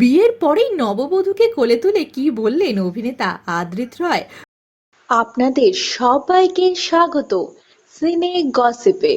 বিয়ের পরেই নববধূকে কোলে তুলে কি বললেন অভিনেতা আদ্রিত রয়? আপনাদের সবাইকে স্বাগত সিনে গসিপে।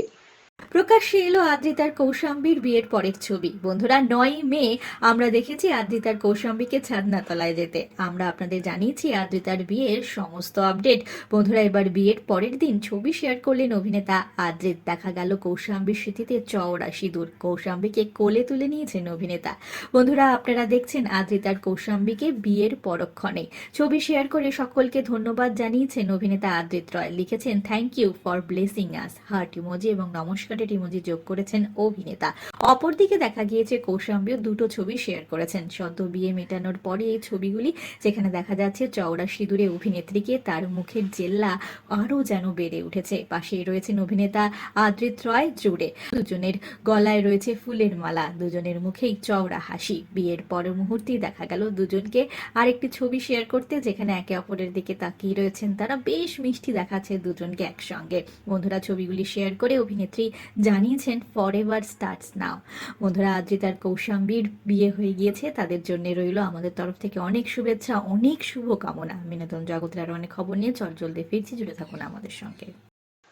প্রকাশ্যে এলো আদ্রিতার কৌশাম্বীর বিয়ের পরের ছবি। বন্ধুরা, 9ই মে আমরা দেখেছি আদ্রিতার কৌশাম্বীকে ছাদনাতলায় যেতে। আমরা আপনাদের জানিয়েছি আদ্রিতার বিয়ের সমস্ত আপডেট। বন্ধুরা, এবার বিয়ের পরের দিন ছবি শেয়ার করলেন অভিনেতা আদ্রিত। দেখা গেল কৌশাম্বীর স্মৃতিতে চওড়া সিঁদুর। কৌশাম্বীকে কোলে তুলে নিয়েছেন অভিনেতা। বন্ধুরা, আপনারা দেখছেন আদ্রিতার কৌশাম্বীকে বিয়ের পরক্ষণে। ছবি শেয়ার করে সকলকে ধন্যবাদ জানিয়েছেন অভিনেতা আদ্রিত রয়। লিখেছেন, thank you for blessing us, heart emoji এবং নমস্কারের ইমোজি যোগ করেছেন অভিনেতা। অপরদিকে দেখা গিয়েছে কৌশাম্বীও দুটো ছবি শেয়ার করেছেন সদ্য বিয়ে মেটানোর পরে। এই ছবিগুলি, যেখানে দেখা যাচ্ছে চওড়া সিঁদুরে অভিনেত্রীকে, তার মুখের জেল্লা আরও যেন বেড়ে উঠেছে। পাশেই রয়েছেন অভিনেতা আদ্রিত রয় জুড়ে। দুজনের গলায় রয়েছে ফুলের মালা, দুজনের মুখেই চওড়া হাসি। বিয়ের পরের মুহূর্তেই দেখা গেল দুজনকে আরেকটি ছবি শেয়ার করতে, যেখানে একে অপরের দিকে তাকিয়ে রয়েছেন তারা। বেশ মিষ্টি দেখাচ্ছে দুজনকে একসঙ্গে। বন্ধুরা, ছবিগুলি শেয়ার করে অভিনেত্রী জানিয়েছেন, ফর এভার স্টার্টস নাও। বন্ধুরা, আদ্রিতার কৌশাম্বীর বিয়ে হয়ে গিয়েছে, তাদের জন্য রইল আমাদের তরফ থেকে অনেক শুভেচ্ছা, অনেক শুভকামনা। বিনোদন জগতের আরো অনেক খবর নিয়ে জলদি ফিরছি, জুড়ে থাকুন আমাদের সঙ্গে।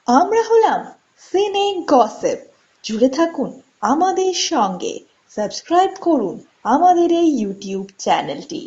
আমরা হলাম সিনে গসিপ। জুড়ে থাকুন আমাদের সঙ্গে, সাবস্ক্রাইব করুন আমাদের এই ইউটিউব চ্যানেলটি।